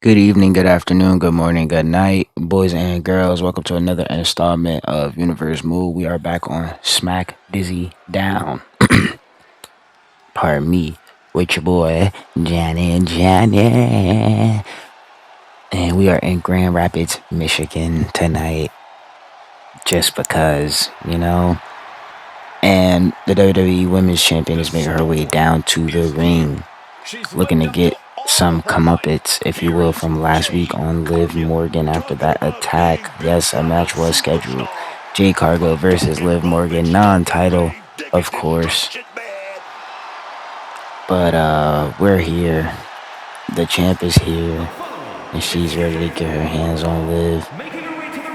Good evening, good afternoon, good morning, good night, boys and girls. Welcome to another installment of Universe Move. We are back on Smack Dizzy Down. Pardon me, with your boy Johnny and Johnny. And we are in Grand Rapids, Michigan tonight, just because. And the WWE Women's Champion is making her way down to the ring, looking to get some comeuppance, if you will, from last week on Liv Morgan after that attack. Yes, a match was scheduled. Jade Cargill versus Liv Morgan, non-title, of course. But we're here. The champ is here, and she's ready to get her hands on Liv.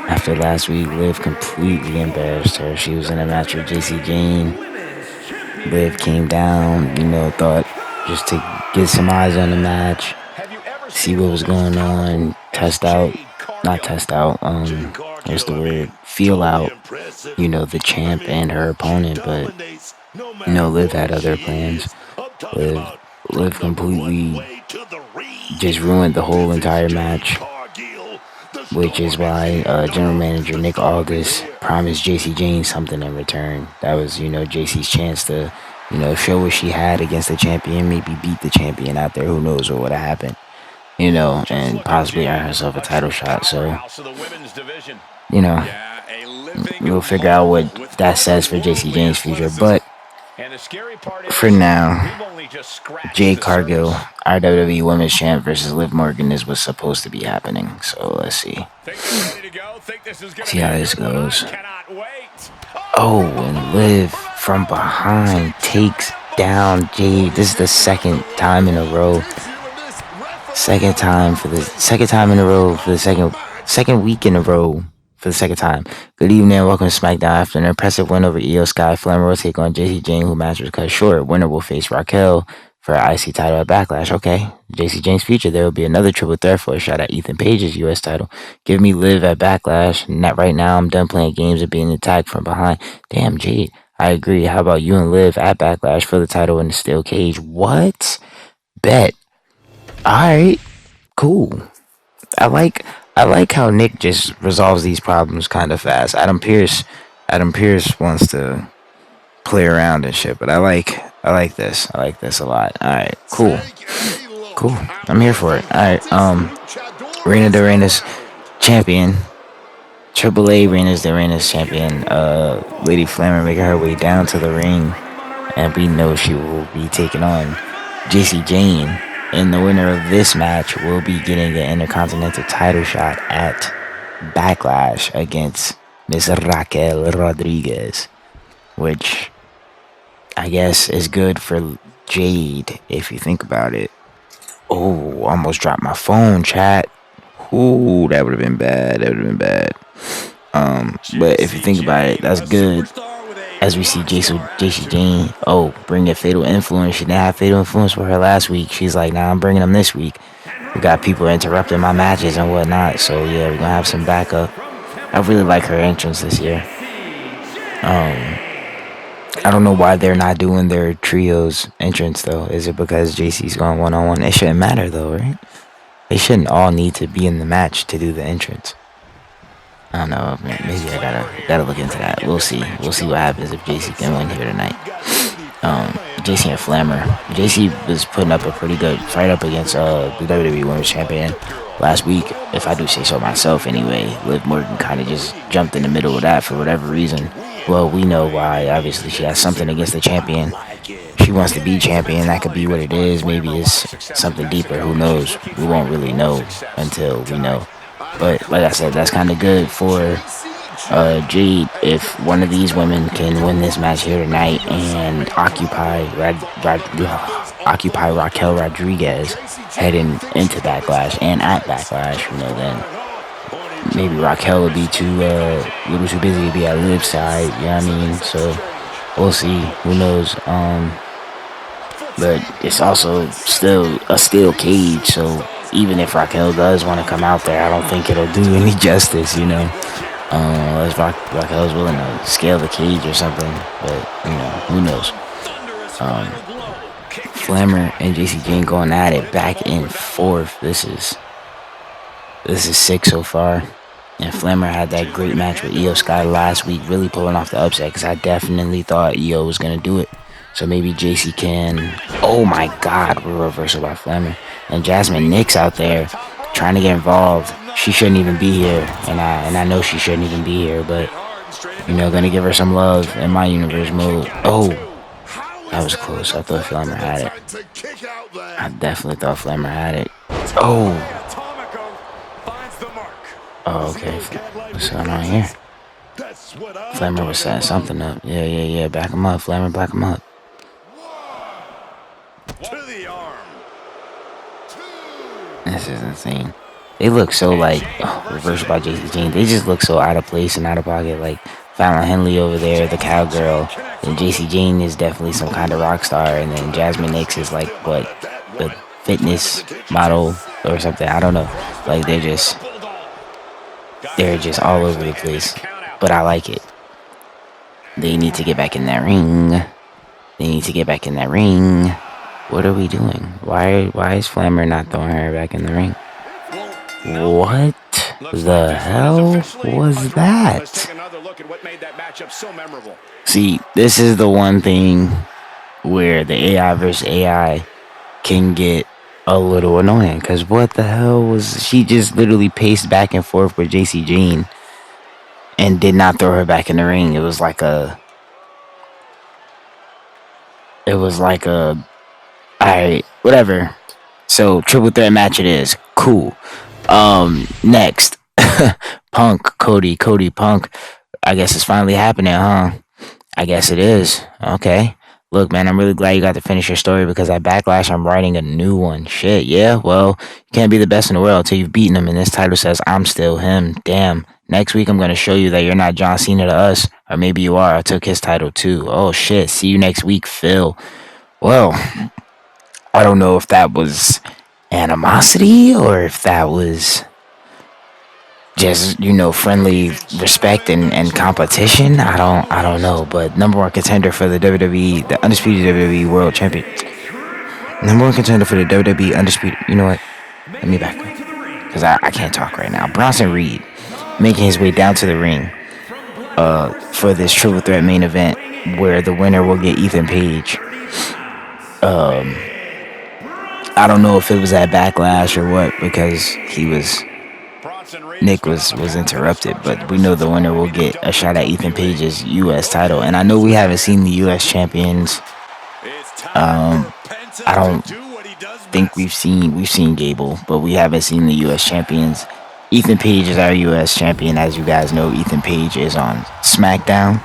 After last week, Liv completely embarrassed her. She was in a match with JC Jane. Liv came down, thought just to get some eyes on the match, see what was going on, not test out, what's the word, feel out, the champ and her opponent. But, Liv had other plans. Liv completely just ruined the whole entire match, which is why General Manager Nick Aldis promised JC Jane something in return. That was, JC's chance to, show what she had against the champion, maybe beat the champion out there. Who knows what would have happened, and possibly earn herself a title shot. So, you know, we'll figure out what that says for JC Jane's future. But for now, Jade Cargill, our WWE Women's Champ versus Liv Morgan is what's supposed to be happening. So let's see. See how this goes. Oh, and Liv from behind takes down Jade. This is the second time in a row. Second time in a row for the second week in a row for the second time. Good evening and welcome to Smackdown. After an impressive win over Io Sky, Flammer will take on JC Jane, who match was cut short. Winner will face Raquel for an IC title at Backlash. Okay, JC Jane's future. There will be another triple threat for a shot at Ethan Page's US title. Give me Liv at Backlash. Not right now. I'm done playing games and being attacked from behind. Damn, Jade. I agree. How about you and Liv at Backlash for the title in the steel cage? What? Bet. Alright. Cool. I like how Nick just resolves these problems kind of fast. Adam Pierce wants to play around and shit, but I like this. I like this a lot. All right, cool. I'm here for it. All right, Reina de Reina's champion. Triple A Reina's de Reina's champion. Lady Flammer making her way down to the ring, and we know she will be taking on JC Jane. And the winner of this match will be getting an Intercontinental title shot at Backlash against Miss Raquel Rodriguez, which I guess is good for Jade if you think about it. Oh, almost dropped my phone, chat. Ooh, that would have been bad. But if you think about it, that's good. As we see JC Jane, bring a fatal influence. She didn't have fatal influence for her last week. She's like, nah, I'm bringing them this week. We got people interrupting my matches and whatnot. So yeah, we're gonna have some backup. I really like her entrance this year. I don't know why they're not doing their trios entrance though. Is it because JC's going one-on-one? It shouldn't matter though, right? They shouldn't all need to be in the match to do the entrance. I don't know. Maybe I gotta look into that. We'll see. We'll see what happens if JC can win here tonight. JC and Flammer. JC was putting up a pretty good fight up against the WWE Women's Champion last week, if I do say so myself. Anyway, Liv Morgan kind of just jumped in the middle of that for whatever reason. Well, we know why. Obviously, she has something against the champion. She wants to be champion. That could be what it is. Maybe it's something deeper. Who knows? We won't really know until we know. But like I said, that's kind of good for Jade if one of these women can win this match here tonight and occupy Raquel Rodriguez heading into Backlash and at Backlash. Then maybe Raquel will be little too busy to be at Liv's side. You know what I mean? So we'll see. Who knows? But it's also still a steel cage, so even if Raquel does want to come out there, I don't think it'll do any justice, unless Raquel's willing to scale the cage or something. But, who knows? Flammer and JC Jane going at it back and forth. This is This is sick so far. And Flammer had that great match with Io Sky last week, really pulling off the upset because I definitely thought Io was going to do it. So maybe JC can. Oh my god, we're reversal by Flammer. And Jasmine Nix out there trying to get involved. She shouldn't even be here. And I know she shouldn't even be here, but you know, gonna give her some love in my universe mode. Oh, that was close. I thought Flammer had it. I definitely thought Flammer had it. Oh. Oh, okay. What's going on here? Flammer was setting something up. Yeah. Back him up, Flammer. Back him up. This is insane. They look so like reversed by JC Jane. They just look so out of place and out of pocket. Like Fallon Henley over there, the cowgirl, and JC Jane is definitely some kind of rock star, and then Jasmine Nix is like what, the fitness model or something. I don't know. Like they're just all over the place. But I like it. They need to get back in that ring. What are we doing? Why is Flammer not throwing her back in the ring? What the hell was that? See, this is the one thing where the AI versus AI can get a little annoying. Because what the hell was... She just literally paced back and forth with JC Jane and did not throw her back in the ring. It was like a... Alright, whatever. So, triple threat match it is. Cool. Next. Cody Punk. I guess it's finally happening, huh? I guess it is. Okay. Look, man, I'm really glad you got to finish your story because at Backlash, I'm writing a new one. Shit, yeah? Well, you can't be the best in the world until you've beaten him, and this title says, I'm still him. Damn. Next week, I'm going to show you that you're not John Cena to us. Or maybe you are. I took his title, too. Oh, shit. See you next week, Phil. Well... I don't know if that was animosity or if that was just, you know, friendly respect and competition. I don't know. But number one contender for the WWE, the undisputed WWE World Champion. Number one contender for the WWE undisputed. You know what? Let me back up because I can't talk right now. Bronson Reed making his way down to the ring for this triple threat main event where the winner will get Ethan Page. I don't know if it was at Backlash or what because Nick was interrupted, but we know the winner will get a shot at Ethan Page's U.S. title. And I know we haven't seen the U.S. champions. I don't think we've seen Gable, but we haven't seen the U.S. champions. Ethan Page is our U.S. champion. As you guys know, Ethan Page is on Smackdown.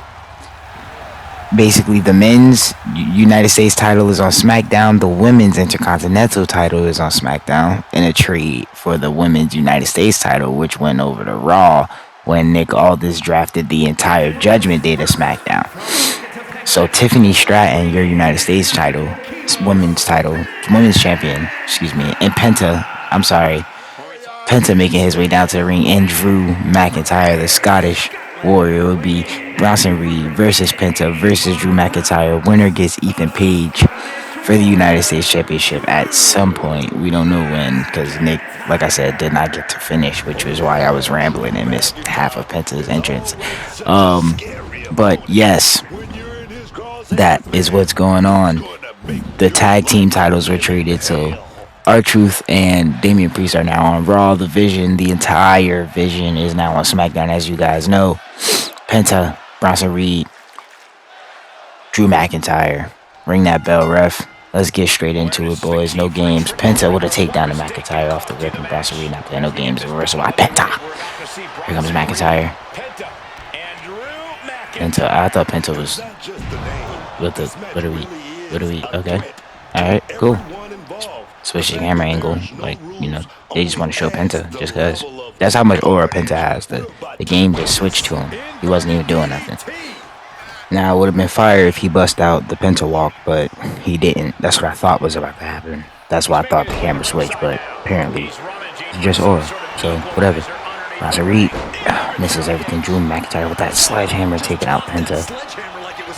Basically, the men's United States title is on SmackDown. The women's Intercontinental title is on SmackDown in a trade for the women's United States title, which went over to Raw when Nick Aldis drafted the entire Judgment Day to SmackDown. So Tiffany Stratton, your United States title, women's champion, and Penta making his way down to the ring, and Drew McIntyre, the Scottish Warrior. It would be Bronson Reed versus Penta versus Drew McIntyre. Winner gets Ethan Page for the United States Championship at some point. We don't know when because Nick, like I said, did not get to finish, which was why I was rambling and missed half of Penta's entrance. But yes, that is what's going on. The tag team titles were traded, so R-Truth and Damian Priest are now on Raw. The entire Vision is now on SmackDown, as you guys know. Penta, Bronson Reed, Drew McIntyre. Ring that bell, ref. Let's get straight into it, boys. No games. Penta with a takedown to McIntyre off the rip, and Bronson Reed not playing no games. Reversal by Penta. Here comes McIntyre. Penta. I thought Penta was with the. What are we? Okay. Alright, cool. Switch the camera angle. Like, you know, they just want to show Penta just because. That's how much aura Penta has. The game just switched to him. He wasn't even doing nothing. Now, it would have been fire if he bust out the Penta walk, but he didn't. That's what I thought was about to happen. That's why I thought the camera switched, but apparently it's just aura. So, whatever. Bronson Reed misses everything. Drew McIntyre with that sledgehammer taking out Penta.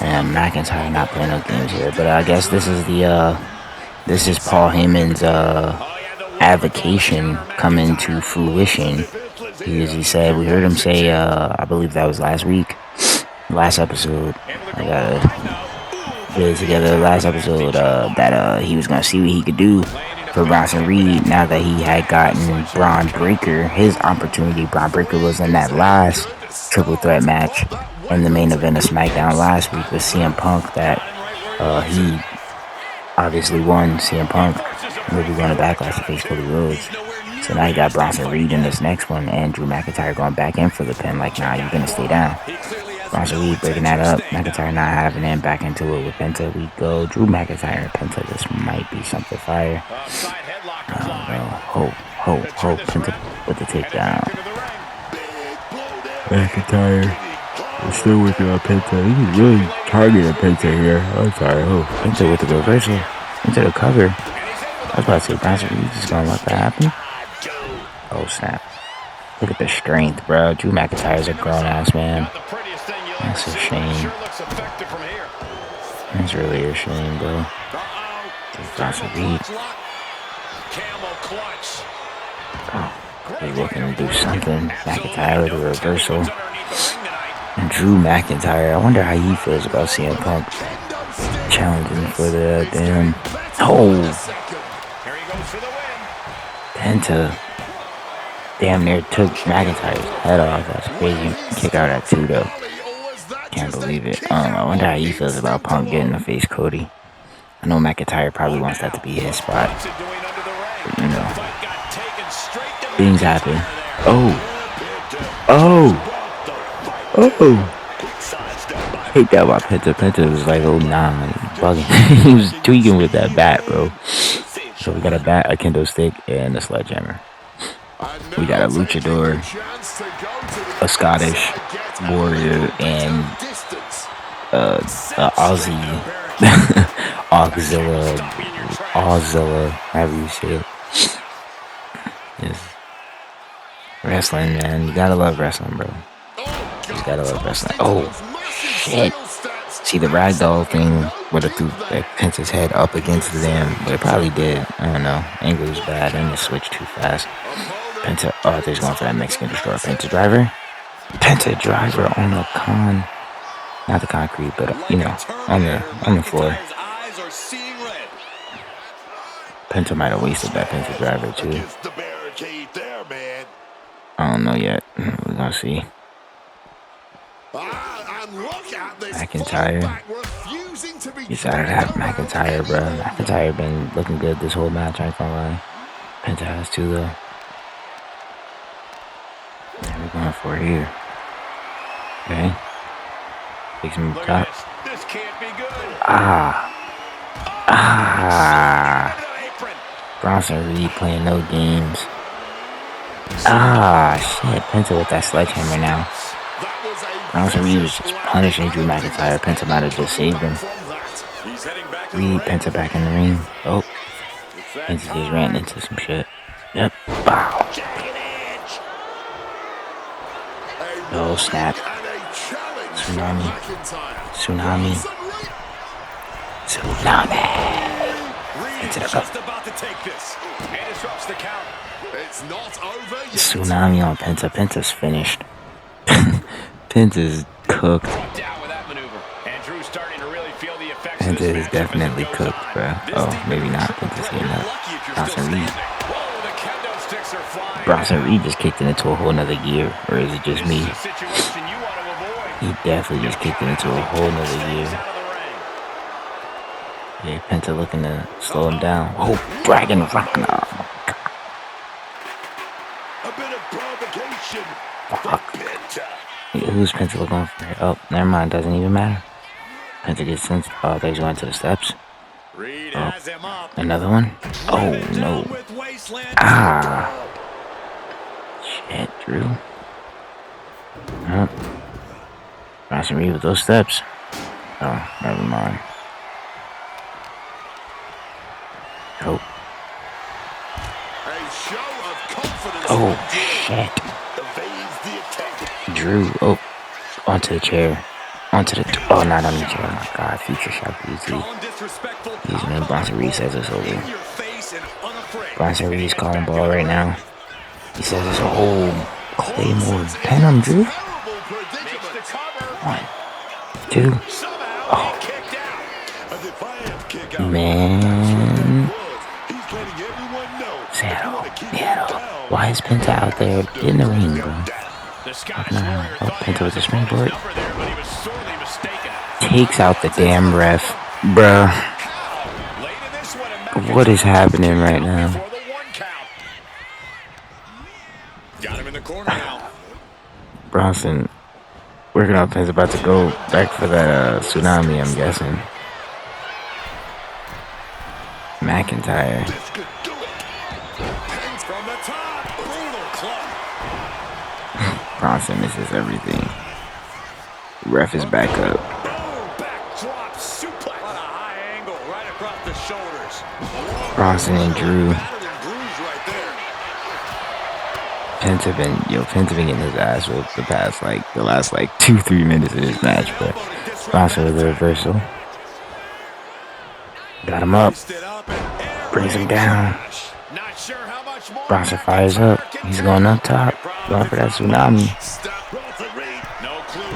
And McIntyre not playing no games here. But I guess this is Paul Heyman's avocation coming to fruition. Because he said, we heard him say, I believe that was last episode. I gotta get it together. Last episode, that he was gonna see what he could do for Bronson Reed now that he had gotten Braun Breaker his opportunity. Braun Breaker was in that last triple threat match in the main event of Smackdown last week with CM Punk that he obviously won. CM Punk will be going to Backlash to face Cody Rhodes. So now you got Bronson Reed in this next one, and Drew McIntyre going back in for the pin. Like, nah, you're gonna stay down. Bronson Reed breaking that up. McIntyre not having it, back into it with Penta. We go. Drew McIntyre and Penta. This might be something fire. Ho, Penta with the takedown. McIntyre is still working on Penta. He's really targeting Penta here. I'm sorry. Oh, Penta with the reversal into the cover. I was about to say, Bronson Reed just gonna let that happen. Oh, snap. Look at the strength, bro. Drew McIntyre's a grown-ass man. That's a shame. That's really a shame, bro. Bronson Reed. Oh, he's looking to do something. McIntyre with a reversal. And Drew McIntyre, I wonder how he feels about CM Punk challenging for the damn... Oh! Penta damn near took McIntyre's head off. That's crazy. Kick out at 2 though. Can't believe it. I wonder how he feels about Punk getting to face Cody. I know McIntyre probably wants that to be his spot. But, you know, things happen. Hate that about Penta. Penta was like, oh nah, bugging. He was tweaking with that bat, bro. So we got a bat, a kendo stick, and a sledgehammer. We got a luchador, a Scottish warrior, and Aussie, Auxilla, however you say it. Yes. Wrestling, man. You gotta love wrestling, bro. You gotta love wrestling. Oh, shit. See the ragdoll thing would have threw Penta's head up against them, but it probably did. I don't know. Angle was bad, and it switched too fast. Penta, oh, they're going for that Mexican destroyer. Penta driver on the not the concrete, but you know, on the floor. Penta might have wasted that Penta driver too. I don't know yet. We're gonna see. McIntyre. He's out of that McIntyre, bro. McIntyre been looking good this whole match, I ain't gonna lie. Penta has too, though. What are we going for here? Okay. Takes him top. Bronson Reed playing no games. Shit. Penta with that sledgehammer now. Bronson Reed was just punishing Drew McIntyre. Penta might have just saved him. Reed, Penta back in the ring. Oh. Penta just ran into some shit. Yep. Wow. Oh, snap. Tsunami. Into the cup. Tsunami on Penta. Penta's finished. Penta's cooked. Penta is definitely cooked, bro. Oh, maybe not. Penta's getting up. Bronson Reed just kicked it into a whole nother gear. Or is it just me? He definitely just kicked it into a whole nother gear. Yeah, Penta looking to slow him down. Oh, bragging rocking up. Fuck. Who's Penta looking for? Oh, never mind. Doesn't even matter. Penta gets sent. Oh, they just went to the steps. Oh, another one. Oh, no. Shit, Drew. Oh. Bronson Reed with those steps. Oh, never mind. Oh. Oh, shit. Drew, oh, onto the chair. Oh, not on the chair. Oh my god, future shot easy. These men, Bronson Reed says it's over. Bronson Reed's calling ball right now. He says it's a whole Claymore. Pin him, Drew. 1, 2. Oh. Man. Seattle. Why is Penta out there in the ring, bro? Oh, Penta with the springboard. Takes out the damn ref. Bruh. What is happening right now? Bronson working on Penta's about to go back for that tsunami, I'm guessing. McIntyre. Bronson misses everything. Ref is back up. Bronson and Drew. Penta been getting his ass whooped the last 2-3 minutes of this match, but Bronson with the reversal. Got him up. Brings him down. Bronson fires up. He's going up top. Going for that tsunami.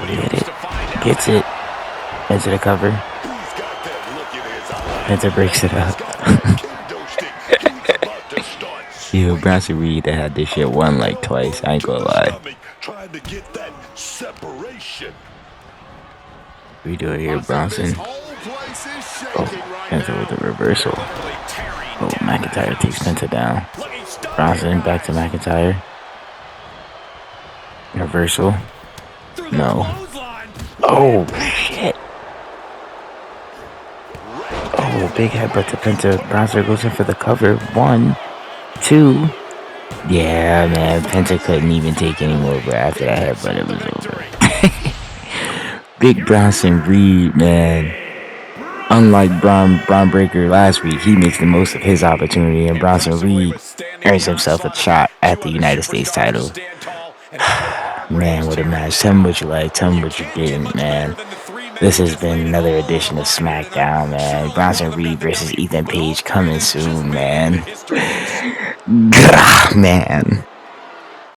Would he hit it? Gets it. Into the cover. Penta breaks it up. Yo, Bronson Reed that had this shit won twice. I ain't gonna lie. We do it here, Bronson. Oh, Penta with the reversal. Oh, McIntyre takes Penta down. Bronson back to McIntyre. Reversal. No. Oh, shit. Oh, big headbutt to Penta. Bronson goes in for the cover. 1, 2. Yeah, man. Penta couldn't even take any more, but after that headbutt, it was over. Big Bronson Reed, man. Unlike Braun Breaker last week, he makes the most of his opportunity, and Bronson Reed earns himself a shot at the United States title. Man, what a match. Tell me what you like. Tell me what you're getting, man. This has been another edition of Smackdown, man. Bronson Reed versus Ethan Page coming soon, man. Man.